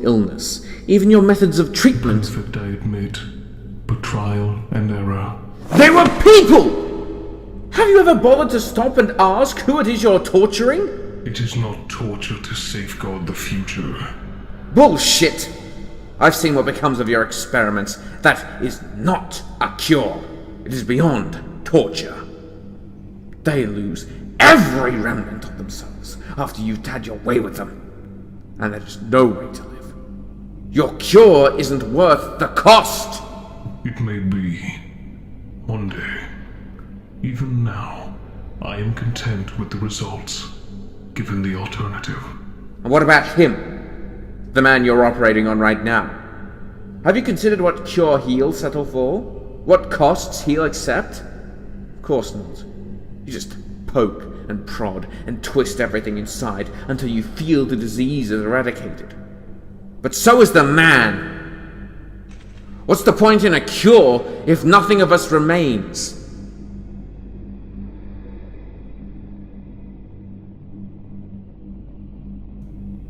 illness. Even your methods of treatment... Perfect, I admit, but trial and error. They were people! Have you ever bothered to stop and ask who it is you're torturing? It is not torture to safeguard the future. Bullshit! I've seen what becomes of your experiments. That is not a cure. It is beyond torture. They lose every remnant of themselves after you've had your way with them. And there is no way to live. Your cure isn't worth the cost! It may be. One day. Even now, I am content with the results, given the alternative. And what about him? The man you're operating on right now? Have you considered what cure he'll settle for? What costs he'll accept? Of course not. You just poke and prod and twist everything inside until you feel the disease is eradicated. But so is the man. What's the point in a cure if nothing of us remains?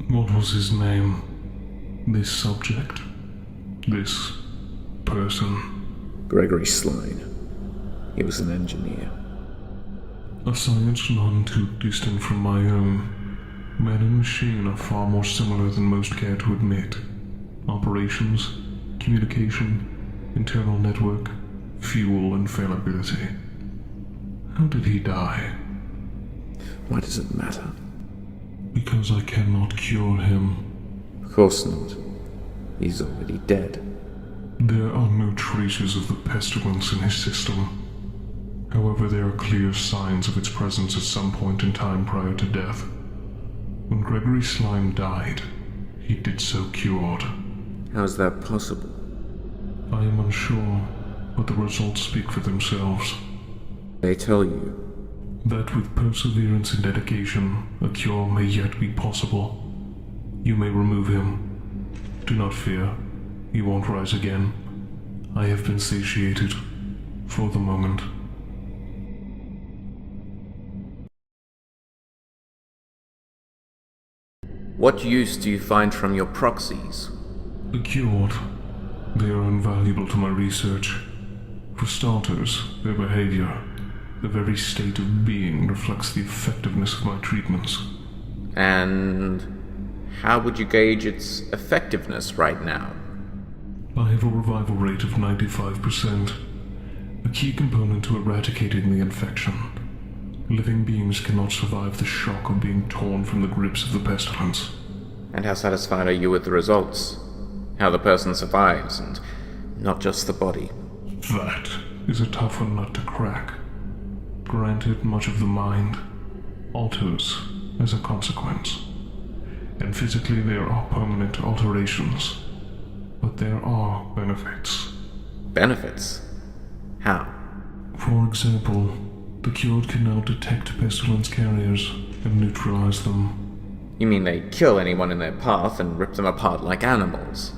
What was his name? This subject? This person? Gregory Sline. He was an engineer. A science none too distant from my own. Man and machine are far more similar than most care to admit. Operations, communication, internal network, fuel and fallibility. How did he die? Why does it matter? Because I cannot cure him. Of course not. He's already dead. There are no traces of the pestilence in his system. However, there are clear signs of its presence at some point in time prior to death. When Gregory Slime died, he did so cured. How is that possible? I am unsure, but the results speak for themselves. They tell you. That with perseverance and dedication, a cure may yet be possible. You may remove him. Do not fear. He won't rise again. I have been satiated. For the moment. What use do you find from your proxies? Cured. They are invaluable to my research. For starters, their behavior, the very state of being, reflects the effectiveness of my treatments. And how would you gauge its effectiveness right now? I have a revival rate of 95%, a key component to eradicating the infection. Living beings cannot survive the shock of being torn from the grips of the pestilence. And how satisfied are you with the results? How the person survives, and not just the body? That is a tougher nut to crack. Granted, much of the mind alters as a consequence, and physically there are permanent alterations, but there are benefits. Benefits? How? For example, the cured can now detect pestilence carriers and neutralize them. You mean they kill anyone in their path and rip them apart like animals?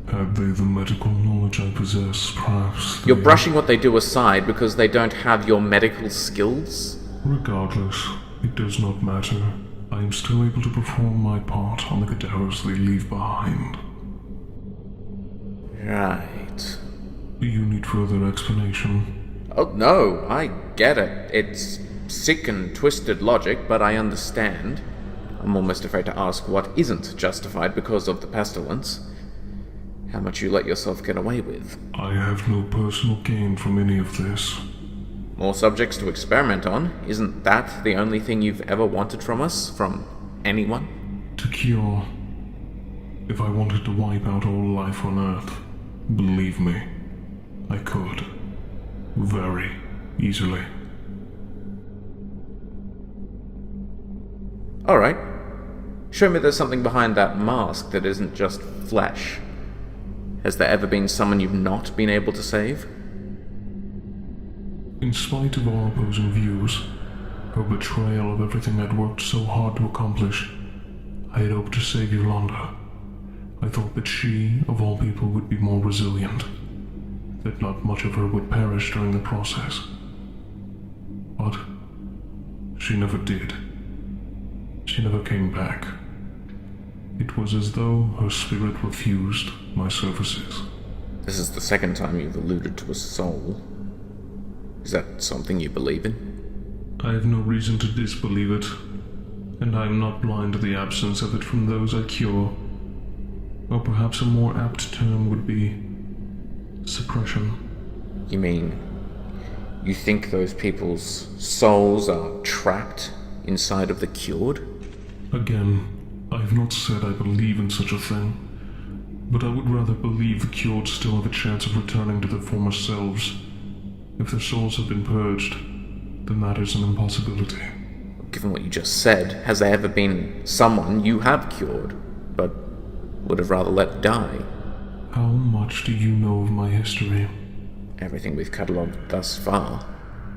Had they the medical knowledge I possess, perhaps they... You're brushing what they do aside because they don't have your medical skills? Regardless, it does not matter. I am still able to perform my part on the cadavers they leave behind. Right. Do you need further explanation? Oh, no, I get it. It's sick and twisted logic, but I understand. I'm almost afraid to ask what isn't justified because of the pestilence. How much you let yourself get away with. I have no personal gain from any of this. More subjects to experiment on? Isn't that the only thing you've ever wanted from us? From anyone? To cure. If I wanted to wipe out all life on Earth, believe me, I could. Very easily. Alright. Show me there's something behind that mask that isn't just flesh. Has there ever been someone you've not been able to save? In spite of our opposing views, her betrayal of everything I'd worked so hard to accomplish, I had hoped to save Yolanda. I thought that she, of all people, would be more resilient, that not much of her would perish during the process. But she never did. She never came back. It was as though her spirit refused my services. This is the second time you've alluded to a soul. Is that something you believe in? I have no reason to disbelieve it, and I am not blind to the absence of it from those I cure. Or perhaps a more apt term would be suppression. You mean, you think those people's souls are trapped inside of the cured? Again, I have not said I believe in such a thing, but I would rather believe the cured still have a chance of returning to their former selves. If their souls have been purged, then that is an impossibility. Given what you just said, has there ever been someone you have cured, but would have rather let die? How much do you know of my history? Everything we've catalogued thus far.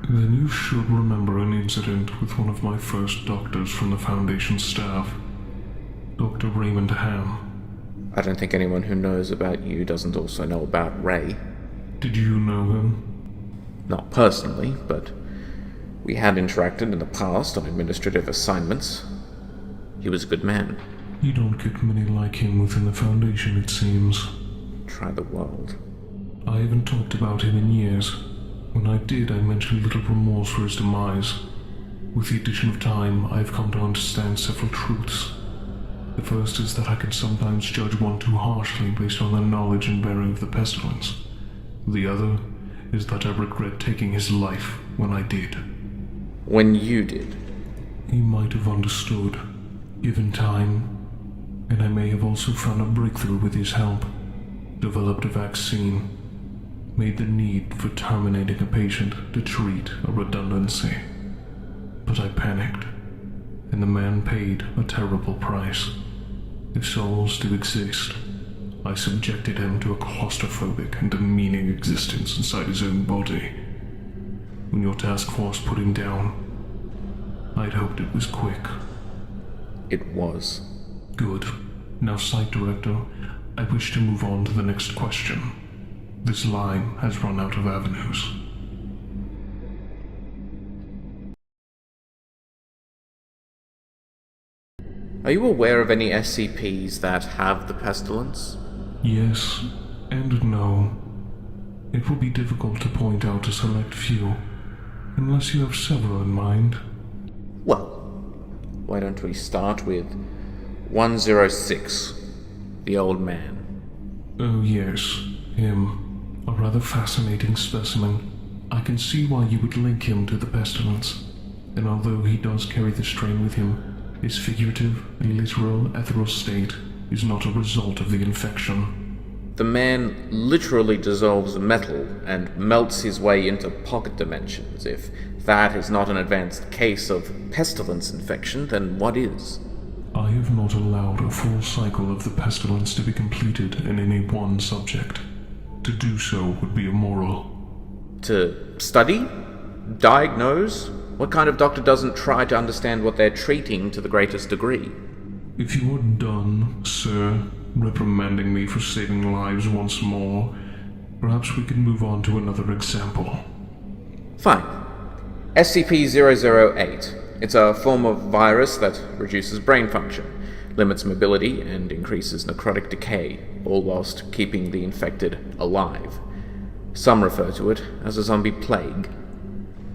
Then you should remember an incident with one of my first doctors from the Foundation staff, Dr. Raymond Ham. I don't think anyone who knows about you doesn't also know about Ray. Did you know him? Not personally, but we had interacted in the past on administrative assignments. He was a good man. You don't get many like him within the Foundation, it seems. Try the world. I haven't talked about him in years. When I did, I mentioned little remorse for his demise. With the addition of time, I have come to understand several truths. The first is that I can sometimes judge one too harshly based on their knowledge and bearing of the pestilence. The other is that I regret taking his life when I did. When you did? He might have understood, given time, and I may have also found a breakthrough with his help, developed a vaccine, made the need for terminating a patient to treat a redundancy. But I panicked, and the man paid a terrible price. If souls do exist, I subjected him to a claustrophobic and demeaning existence inside his own body. When your task force put him down, I'd hoped it was quick. It was. Good. Now, Site Director, I wish to move on to the next question. This line has run out of avenues. Are you aware of any SCPs that have the pestilence? Yes and no. It will be difficult to point out a select few, unless you have several in mind. Well, why don't we start with 106, the old man. Oh yes, him. A rather fascinating specimen. I can see why you would link him to the pestilence, and although he does carry the strain with him, his figurative and literal ethereal state is not a result of the infection. The man literally dissolves metal and melts his way into pocket dimensions. If that is not an advanced case of pestilence infection, then what is? I have not allowed a full cycle of the pestilence to be completed in any one subject. To do so would be immoral. To study? Diagnose? What kind of doctor doesn't try to understand what they're treating to the greatest degree? If you are done, sir, reprimanding me for saving lives once more, perhaps we can move on to another example. Fine. SCP-008. It's a form of virus that reduces brain function, limits mobility, and increases necrotic decay, all whilst keeping the infected alive. Some refer to it as a zombie plague.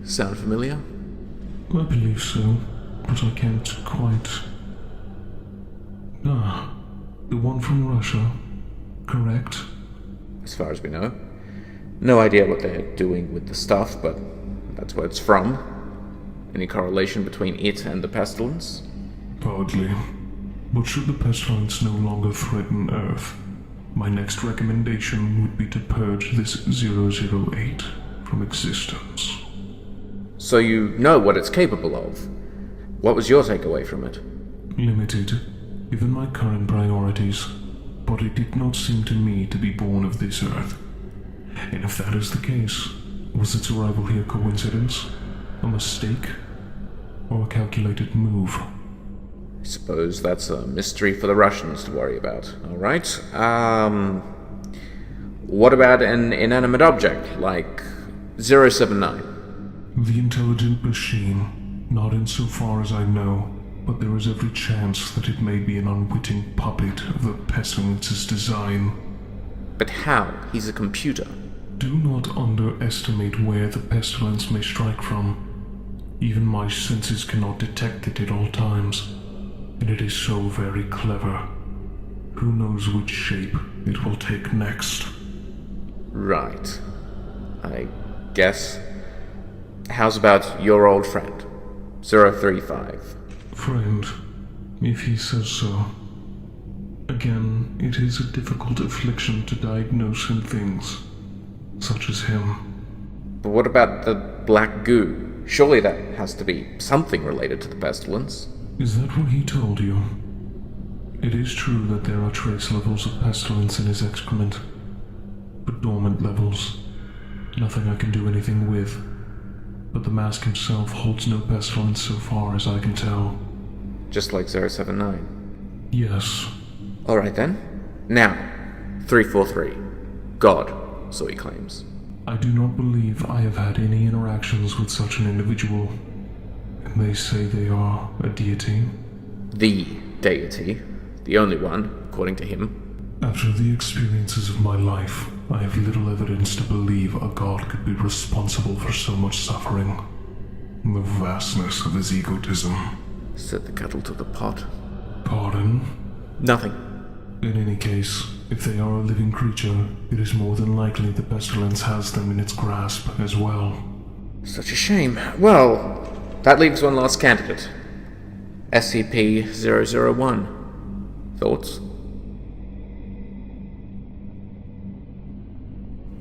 Sound familiar? I believe so, but I can't quite... the one from Russia, correct? As far as we know. No idea what they're doing with the stuff, but that's where it's from. Any correlation between it and the pestilence? Hardly. But should the pestilence no longer threaten Earth, my next recommendation would be to purge this 008 from existence. So you know what it's capable of. What was your takeaway from it? Limited, given my current priorities, but it did not seem to me to be born of this Earth. And if that is the case, was its arrival here coincidence? A mistake? Or a calculated move? I suppose that's a mystery for the Russians to worry about. Alright. What about an inanimate object, like 079? The intelligent machine, not insofar as I know, but there is every chance that it may be an unwitting puppet of the Pestilence's design. But how? He's a computer. Do not underestimate where the Pestilence may strike from. Even my senses cannot detect it at all times, and it is so very clever. Who knows which shape it will take next? Right. I guess. How's about your old friend, 035? Friend, if he says so. Again, it is a difficult affliction to diagnose in things, such as him. But what about the black goo? Surely that has to be something related to the pestilence. Is that what he told you? It is true that there are trace levels of pestilence in his excrement, but dormant levels. Nothing I can do anything with. But the mask himself holds no pestilence so far as I can tell. Just like 079? Yes. Alright then. Now, 343. God, so he claims. I do not believe I have had any interactions with such an individual. And they say they are a deity. The deity. The only one, according to him. After the experiences of my life, I have little evidence to believe a god could be responsible for so much suffering. The vastness of his egotism. Set the kettle to the pot. Pardon? Nothing. In any case, if they are a living creature, it is more than likely the pestilence has them in its grasp as well. Such a shame. Well, that leaves one last candidate. SCP-001. Thoughts?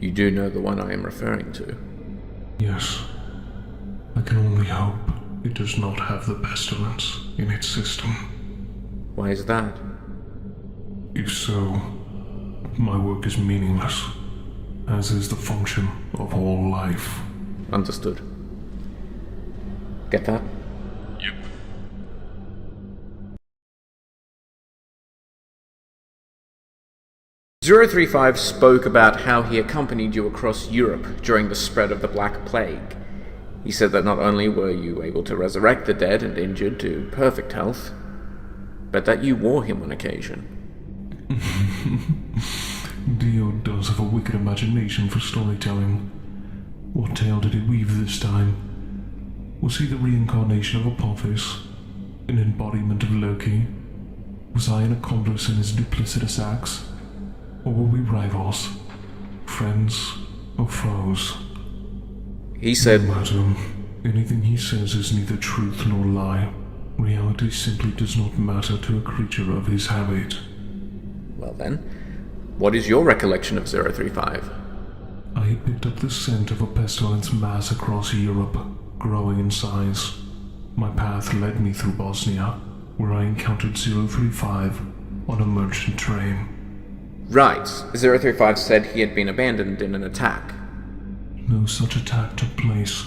You do know the one I am referring to? Yes. I can only hope it does not have the pestilence in its system. Why is that? If so, my work is meaningless, as is the function of all life. Understood. Get that? Yep. .035 spoke about how he accompanied you across Europe during the spread of the Black Plague. He said that not only were you able to resurrect the dead and injured to perfect health, but that you wore him on occasion. Dio does have a wicked imagination for storytelling. What tale did he weave this time? Was he the reincarnation of Apophis? An embodiment of Loki? Was I an accomplice in his duplicitous acts? Or were we rivals? Friends or foes? He said... No matter. Anything he says is neither truth nor lie. Reality simply does not matter to a creature of his habit. Well then, what is your recollection of 035? I had picked up the scent of a pestilence mass across Europe, growing in size. My path led me through Bosnia, where I encountered 035 on a merchant train. Right. 035 said he had been abandoned in an attack. No such attack took place.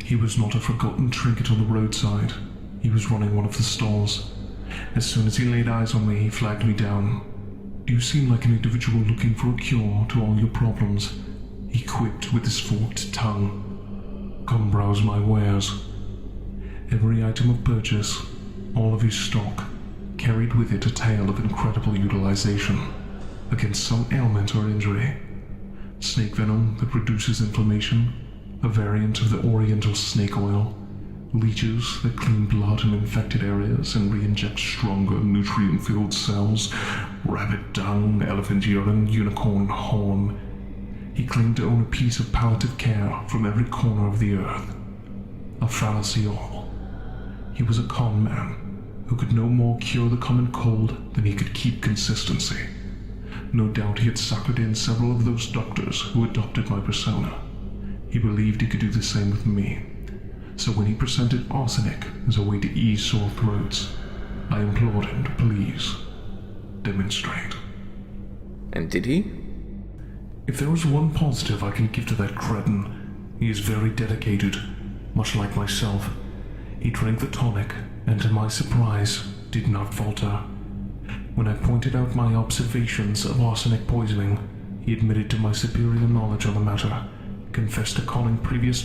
He was not a forgotten trinket on the roadside. He was running one of the stalls. As soon as he laid eyes on me, he flagged me down. You seem like an individual looking for a cure to all your problems, he quipped with his forked tongue. Come browse my wares. Every item of purchase, all of his stock, carried with it a tale of incredible utilization against some ailment or injury. Snake venom that reduces inflammation, a variant of the oriental snake oil, leeches that clean blood in infected areas and re-inject stronger nutrient-filled cells, rabbit dung, elephant urine, unicorn horn. He claimed to own a piece of palliative care from every corner of the earth. A fallacy all. He was a con man who could no more cure the common cold than he could keep consistency. No doubt he had suckered in several of those doctors who adopted my persona. He believed he could do the same with me. So when he presented arsenic as a way to ease sore throats, I implored him to please demonstrate. And did he? If there was one positive I can give to that cretin, he is very dedicated, much like myself. He drank the tonic, and to my surprise, did not falter. When I pointed out my observations of arsenic poisoning, he admitted to my superior knowledge on the matter, confessed to calling previous